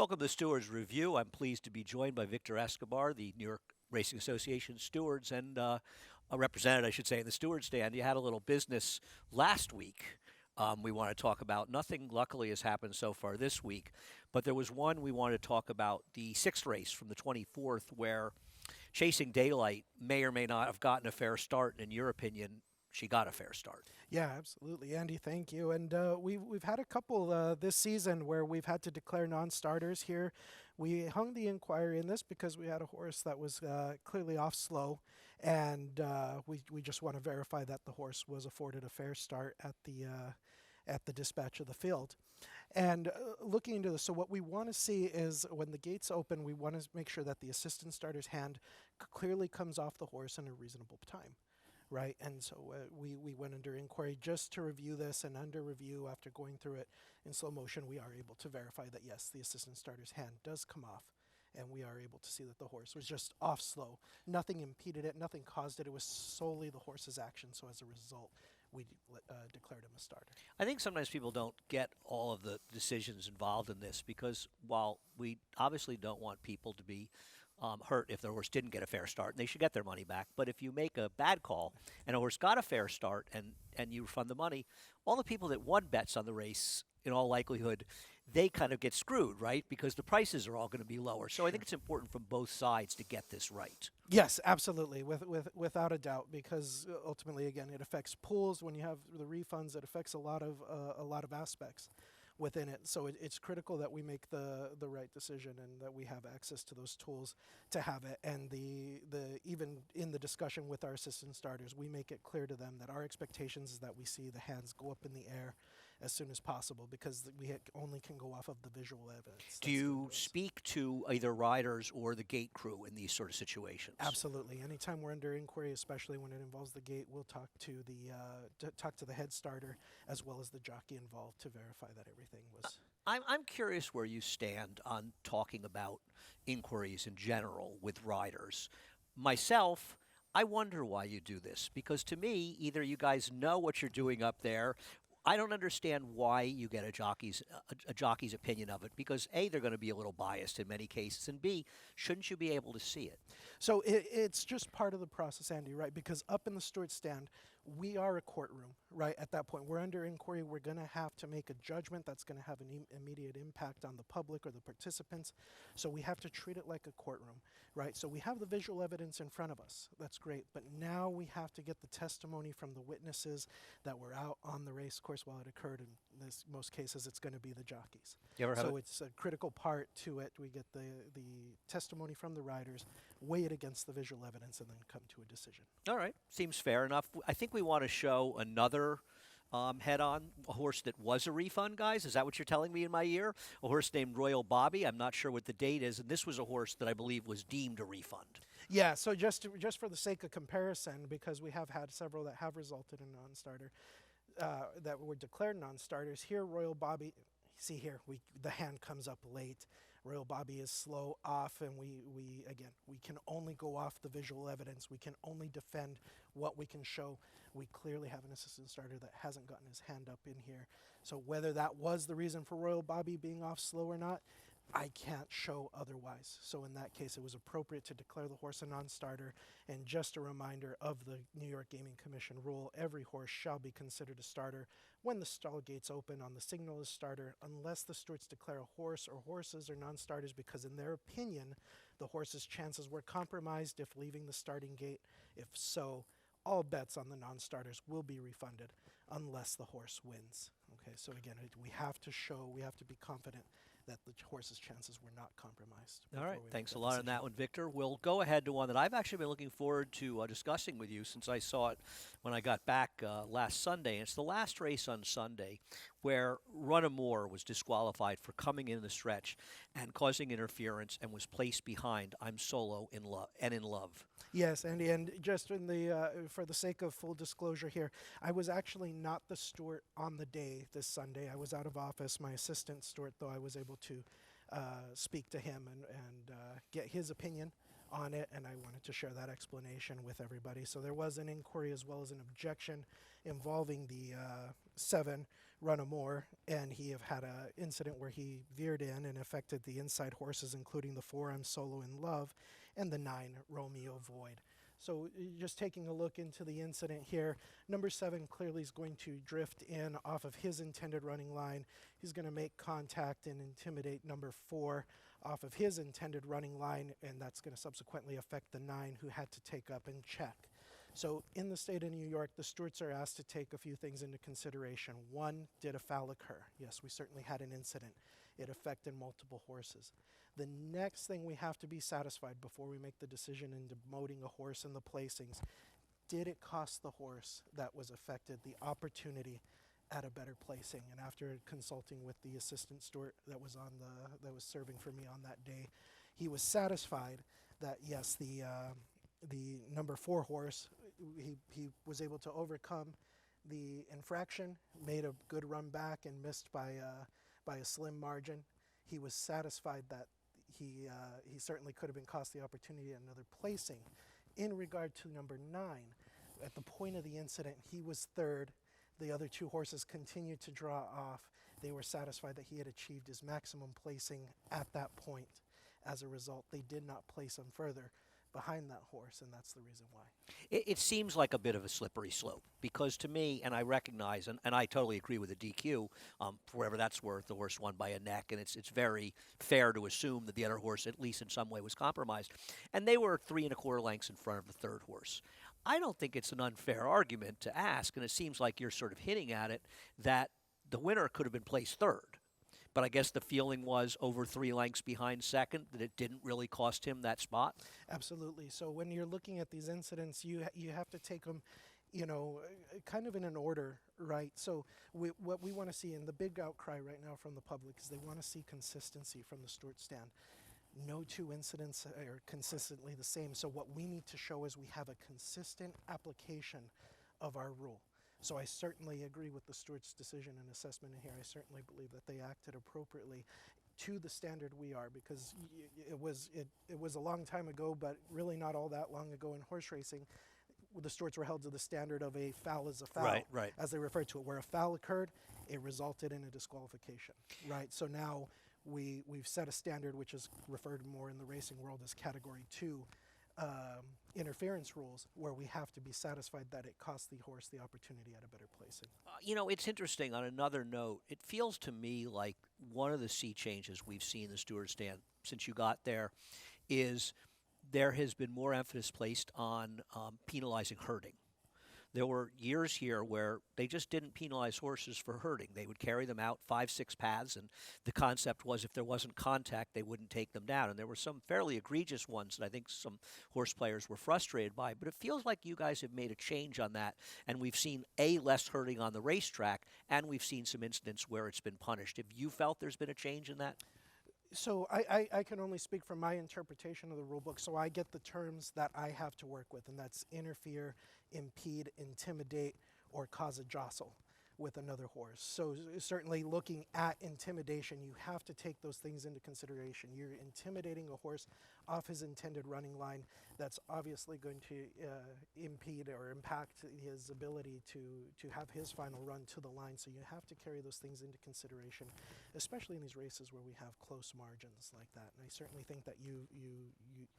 Welcome to Stewards Review. I'm pleased to be joined by Victor Escobar, the New York Racing Association Stewards, and a representative, I should say, in the Stewards stand. You had a little business last week we want to talk about. Nothing, luckily, has happened so far this week, but there was one we wanted to talk about, the sixth race from the 24th, where Chasing Daylight may or may not have gotten a fair start. In your opinion, she got a fair start. Yeah, absolutely, Andy. Thank you. And we've had a couple this season where we've had to declare non-starters here. We hung the inquiry in this because we had a horse that was clearly off slow, and we just want to verify that the horse was afforded a fair start at the dispatch of the field. And looking into this, so what we want to see is when the gates open, we want to make sure that the assistant starter's hand clearly comes off the horse in a reasonable time. Right, and so we went under inquiry just to review this, and under review, after going through it in slow motion, we are able to verify that yes, the assistant starter's hand does come off, and we are able to see that the horse was just off slow. Nothing impeded it, nothing caused it. It was solely the horse's action, so as a result, we declared him a starter. I think sometimes people don't get all of the decisions involved in this because while we obviously don't want people to be hurt if the horse didn't get a fair start, and they should get their money back. But if you make a bad call and a horse got a fair start and you refund the money, all the people that won bets on the race, in all likelihood, they kind of get screwed, right? Because the prices are all going to be lower. So I think it's important from both sides to get this right. Yes, absolutely, without a doubt, because ultimately, again, it affects pools. When you have the refunds, it affects a lot of aspects within it. So it's critical that we make the right decision and that we have access to those tools to have it. And even in the discussion with our assistant starters, we make it clear to them that our expectations is that we see the hands go up in the air as soon as possible, because we only can go off of the visual evidence. Do you speak to either riders or the gate crew in these sort of situations? Absolutely. Anytime we're under inquiry, especially when it involves the gate, we'll talk to the head starter as well as the jockey involved to verify that everything was. I'm curious where you stand on talking about inquiries in general with riders. Myself, I wonder why you do this, because to me, either you guys know what you're doing up there. I don't understand why you get a jockey's opinion of it, because A, they're going to be a little biased in many cases, and B, shouldn't you be able to see it? So it's just part of the process, Andy, right? Because up in the steward stand, we are a courtroom, right? At that point, we're under inquiry. We're going to have to make a judgment that's going to have an immediate impact on the public or the participants. So we have to treat it like a courtroom, right? So we have the visual evidence in front of us. That's great. But now we have to get the testimony from the witnesses that were out on the race course while it occurred. In most cases, it's going to be the jockeys. So it's a critical part to it. We get the testimony from the riders, weigh it against the visual evidence, and then come to a decision. All right. Seems fair enough. I think we want to show another head-on, a horse that was a refund, guys. Is that what you're telling me in my ear? A horse named Royal Bobby. I'm not sure what the date is, and this was a horse that I believe was deemed a refund. Yeah, so just for the sake of comparison, because we have had several that have resulted in non-starter, that were declared non-starters. Here, Royal Bobby, see here, the hand comes up late. Royal Bobby is slow off, and we can only go off the visual evidence. We can only defend what we can show. We clearly have an assistant starter that hasn't gotten his hand up in here. So whether that was the reason for Royal Bobby being off slow or not, I can't show otherwise. So in that case, it was appropriate to declare the horse a non-starter. And just a reminder of the New York Gaming Commission rule, every horse shall be considered a starter when the stall gates open on the signal as starter, unless the stewards declare a horse or horses are non-starters because in their opinion, the horse's chances were compromised if leaving the starting gate. If so, all bets on the non-starters will be refunded unless the horse wins. Okay, so again, we have to be confident that the horse's chances were not compromised. All right, thanks a lot on that one, Victor. We'll go ahead to one that I've actually been looking forward to discussing with you since I saw it when I got back last Sunday. And it's the last race on Sunday where Runnamore was disqualified for coming in the stretch and causing interference and was placed behind I'm Solo in Love. Yes, Andy, and just for the sake of full disclosure here, I was actually not the steward on the day this Sunday. I was out of office. My assistant steward, though, I was able to speak to him and get his opinion on it, and I wanted to share that explanation with everybody. So there was an inquiry as well as an objection involving the 7 Run-A-More, and he have had an incident where he veered in and affected the inside horses, including the 4 I'm Solo in Love and the 9 Romeo Void. So just taking a look into the incident here, number 7 clearly is going to drift in off of his intended running line. He's going to make contact and intimidate number 4 off of his intended running line, and that's going to subsequently affect the 9 who had to take up and check. So in the state of New York, the stewards are asked to take a few things into consideration. 1, did a foul occur? Yes, we certainly had an incident. It affected multiple horses. The next thing we have to be satisfied before we make the decision in demoting a horse in the placings, did it cost the horse that was affected the opportunity at a better placing? And after consulting with the assistant steward that was serving for me on that day, he was satisfied that yes, the number 4 horse, he was able to overcome the infraction, made a good run back and missed by a slim margin. He was satisfied that he certainly could have been cost the opportunity at another placing. In regard to number 9, at the point of the incident, he was 3rd. The other 2 horses continued to draw off. They were satisfied that he had achieved his maximum placing at that point. As a result, they did not place him further behind that horse, and that's the reason why. It seems like a bit of a slippery slope because to me, and I recognize, and I totally agree with the DQ, for whatever that's worth, the horse won by a neck, and it's very fair to assume that the other horse, at least in some way, was compromised. And they were 3 1/4 lengths in front of the 3rd horse. I don't think it's an unfair argument to ask, and it seems like you're sort of hinting at it, that the winner could have been placed 3rd. But I guess the feeling was over 3 lengths behind 2nd that it didn't really cost him that spot. Absolutely. So when you're looking at these incidents, you have to take them, kind of in an order, right? So what we want to see, and the big outcry right now from the public, is they want to see consistency from the steward stand. No 2 incidents are consistently the same. So what we need to show is we have a consistent application of our rule. So I certainly agree with the steward's decision and assessment in here. I certainly believe that they acted appropriately to the standard we are, because it was a long time ago, but really not all that long ago in horse racing, the stewards were held to the standard of a foul is a foul, Right. as they referred to it. Where a foul occurred, it resulted in a disqualification, right? So now we've set a standard which is referred more in the racing world as Category 2 interference rules, where we have to be satisfied that it costs the horse the opportunity at a better placing. It's interesting. On another note, it feels to me like one of the sea changes we've seen in the steward stand since you got there is there has been more emphasis placed on penalizing herding. There were years here where they just didn't penalize horses for herding. They would carry them out 5, 6 paths, and the concept was if there wasn't contact, they wouldn't take them down. And there were some fairly egregious ones that I think some horse players were frustrated by. But it feels like you guys have made a change on that, and we've seen, less herding on the racetrack, and we've seen some incidents where it's been punished. Have you felt there's been a change in that? So I can only speak from my interpretation of the rule book. So I get the terms that I have to work with, and that's interfere, impede, intimidate, or cause a jostle with another horse. So certainly looking at intimidation, you have to take those things into consideration. You're intimidating a horse off his intended running line. That's obviously going to impede or impact his ability to have his final run to the line. So you have to carry those things into consideration, especially in these races where we have close margins like that. And I certainly think that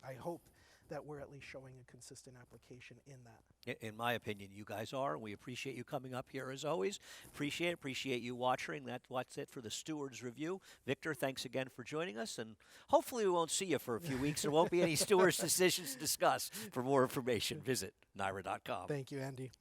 I hope that we're at least showing a consistent application in that. In my opinion, you guys are. We appreciate you coming up here as always. Appreciate you watching. That's it for the Stewards Review. Victor, thanks again for joining us, and hopefully we won't see you for a few weeks. There won't be any Stewards decisions to discuss. For more information, visit NYRA.com. Thank you, Andy.